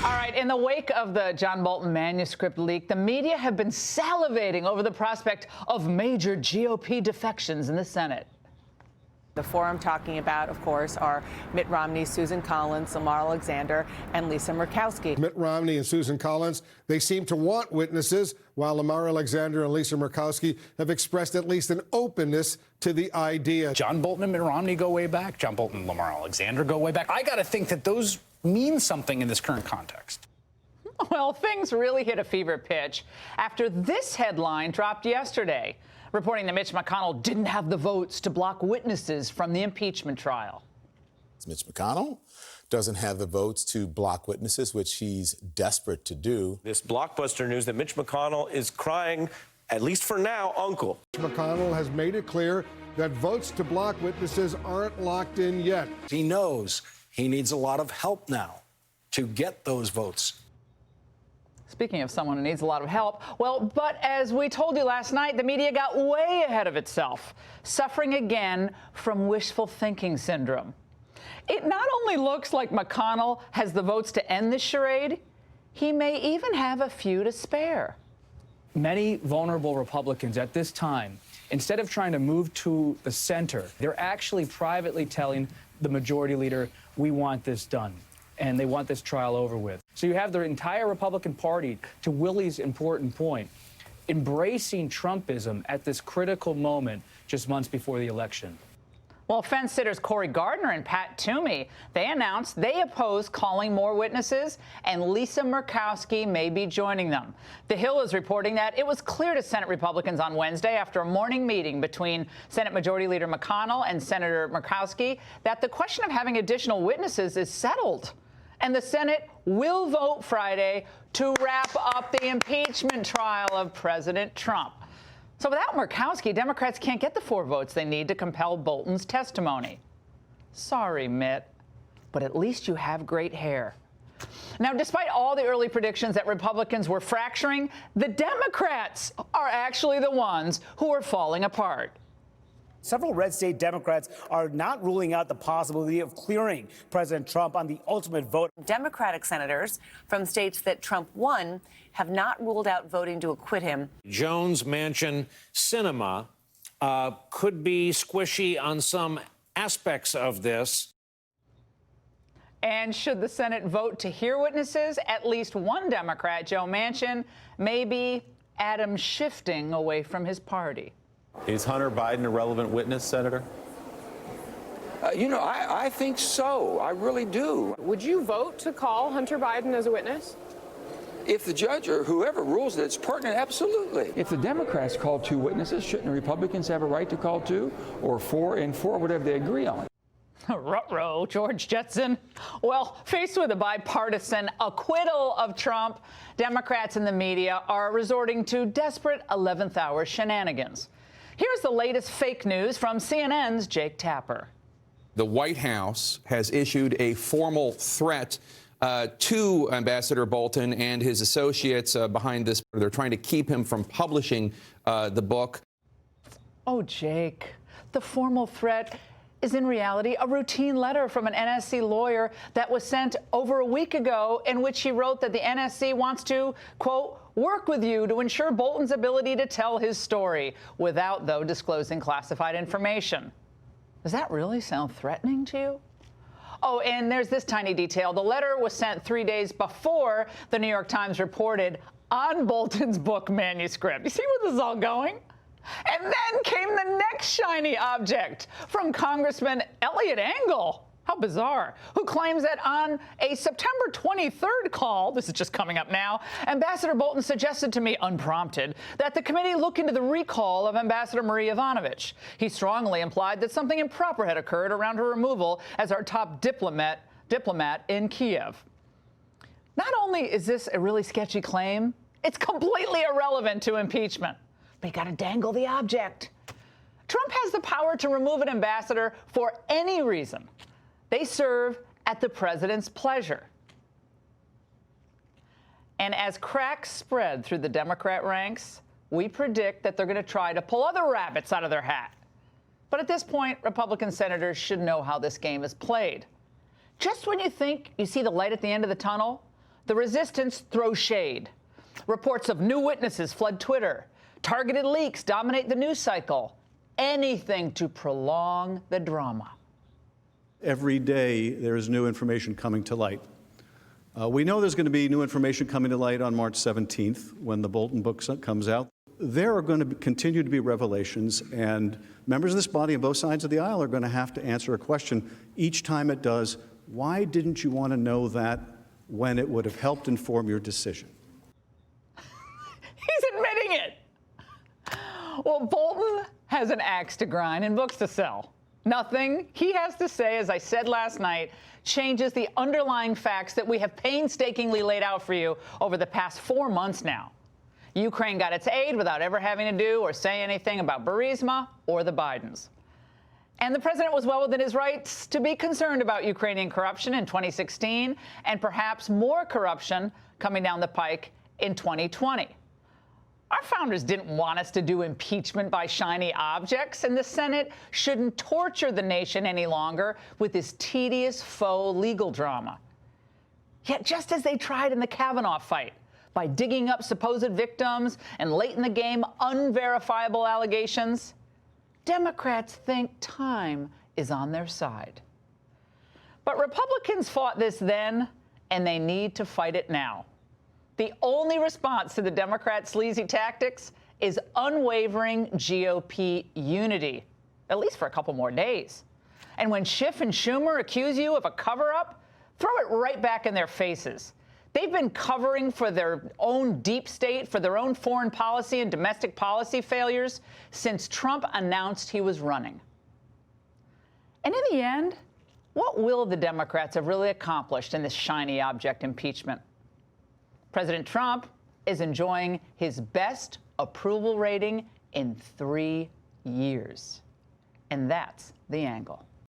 All right, in the wake of the John Bolton manuscript leak, the media have been salivating over the prospect of major GOP defections in the Senate. The four I'm talking about, of course, are Mitt Romney, Susan Collins, Lamar Alexander, and Lisa Murkowski. Mitt Romney and Susan Collins, they seem to want witnesses, while Lamar Alexander and Lisa Murkowski have expressed at least an openness to the idea. John Bolton and Mitt Romney go way back. John Bolton and Lamar Alexander go way back. I got to think that those mean something in this current context. Well, things really hit a fever pitch after this headline dropped yesterday, reporting that Mitch McConnell didn't have the votes to block witnesses from the impeachment trial. Mitch McConnell doesn't have the votes to block witnesses, which he's desperate to do. This blockbuster news that Mitch McConnell is crying, at least for now, uncle. Mitch McConnell has made it clear that votes to block witnesses aren't locked in yet. He knows he needs a lot of help now to get those votes. Speaking of someone who needs a lot of help, well, but as we told you last night, the media got way ahead of itself, suffering again from wishful thinking syndrome. It not only looks like McConnell has the votes to end this charade, he may even have a few to spare. Many vulnerable Republicans at this time, instead of trying to move to the center, they're actually privately telling the majority leader, we want this done, and they want this trial over with. So you have the entire Republican Party, to Willie's important point, embracing Trumpism at this critical moment just months before the election. Well, fence-sitters Cory Gardner and Pat Toomey, they announced they oppose calling more witnesses, and Lisa Murkowski may be joining them. The Hill is reporting that it was clear to Senate Republicans on Wednesday after a morning meeting between Senate Majority Leader McConnell and Senator Murkowski that the question of having additional witnesses is settled. And the Senate will vote Friday to wrap up the impeachment trial of President Trump. So without Murkowski, Democrats can't get the 4 votes they need to compel Bolton's testimony. Sorry, Mitt, but at least you have great hair. Now, despite all the early predictions that Republicans were fracturing, the Democrats are actually the ones who are falling apart. Several red state Democrats are not ruling out the possibility of clearing President Trump on the ultimate vote. Democratic senators from states that Trump won have not ruled out voting to acquit him. Jones, Manchin, Sinema could be squishy on some aspects of this. And should the Senate vote to hear witnesses, at least one Democrat, Joe Manchin, may be Adam shifting away from his party. Is Hunter Biden a relevant witness, Senator? I think so. I really do. Would you vote to call Hunter Biden as a witness? If the judge or whoever rules that it's pertinent, absolutely. If the Democrats call 2 witnesses, shouldn't the Republicans have a right to call 2 or 4 and 4, whatever they agree on? Ruh-roh, George Jetson. Well, faced with a bipartisan acquittal of Trump, Democrats and the media are resorting to desperate 11th hour shenanigans. Here's the latest fake news from CNN's Jake Tapper. The White House has issued a formal threat to Ambassador Bolton and his associates behind this. They're trying to keep him from publishing the book. Oh, Jake, the formal threat is in reality a routine letter from an NSC lawyer that was sent over a week ago, in which he wrote that the NSC wants to, quote, work with you to ensure Bolton's ability to tell his story without, though, disclosing classified information. Does that really sound threatening to you? Oh, and there's this tiny detail. The letter was sent 3 days before the New York Times reported on Bolton's book manuscript. You see where this is all going? And then came the next shiny object from Congressman Eliot Engel. How bizarre. Who claims that on a September 23rd call, this is just coming up now, Ambassador Bolton suggested to me, unprompted, that the committee look into the recall of Ambassador Marie Yovanovitch. He strongly implied that something improper had occurred around her removal as our top diplomat in Kiev. Not only is this a really sketchy claim, it's completely irrelevant to impeachment. But you got to dangle the object. Trump has the power to remove an ambassador for any reason. They serve at the president's pleasure. And as cracks spread through the Democrat ranks, we predict that they're going to try to pull other rabbits out of their hat. But at this point, Republican senators should know how this game is played. Just when you think you see the light at the end of the tunnel, The resistance throws shade. Reports of new witnesses flood Twitter. Targeted leaks dominate the news cycle. Anything to prolong the drama. Every day there is new information coming to light. We know there's going to be new information coming to light on March 17th when the Bolton book comes out. There are going to continue to be revelations, and members of this body on both sides of the aisle are going to have to answer a question each time it does. Why didn't you want to know that when it would have helped inform your decision? He's admitting it. Well, Bolton has an axe to grind and books to sell. Nothing he has to say, as I said last night, changes the underlying facts that we have painstakingly laid out for you over the past 4 months now. Ukraine got its aid without ever having to do or say anything about Burisma or the Bidens. And the president was well within his rights to be concerned about Ukrainian corruption in 2016 and perhaps more corruption coming down the pike in 2020. Our founders didn't want us to do impeachment by shiny objects, and the Senate shouldn't torture the nation any longer with this tedious faux legal drama. Yet just as they tried in the Kavanaugh fight, by digging up supposed victims and late in the game unverifiable allegations, Democrats think time is on their side. But Republicans fought this then, and they need to fight it now. The only response to the Democrats' sleazy tactics is unwavering GOP unity, at least for a couple more days. And when Schiff and Schumer accuse you of a cover-up, throw it right back in their faces. They've been covering for their own deep state, for their own foreign policy and domestic policy failures since Trump announced he was running. And in the end, what will the Democrats have really accomplished in this shiny object impeachment? President Trump is enjoying his best approval rating in 3 years. And that's the angle.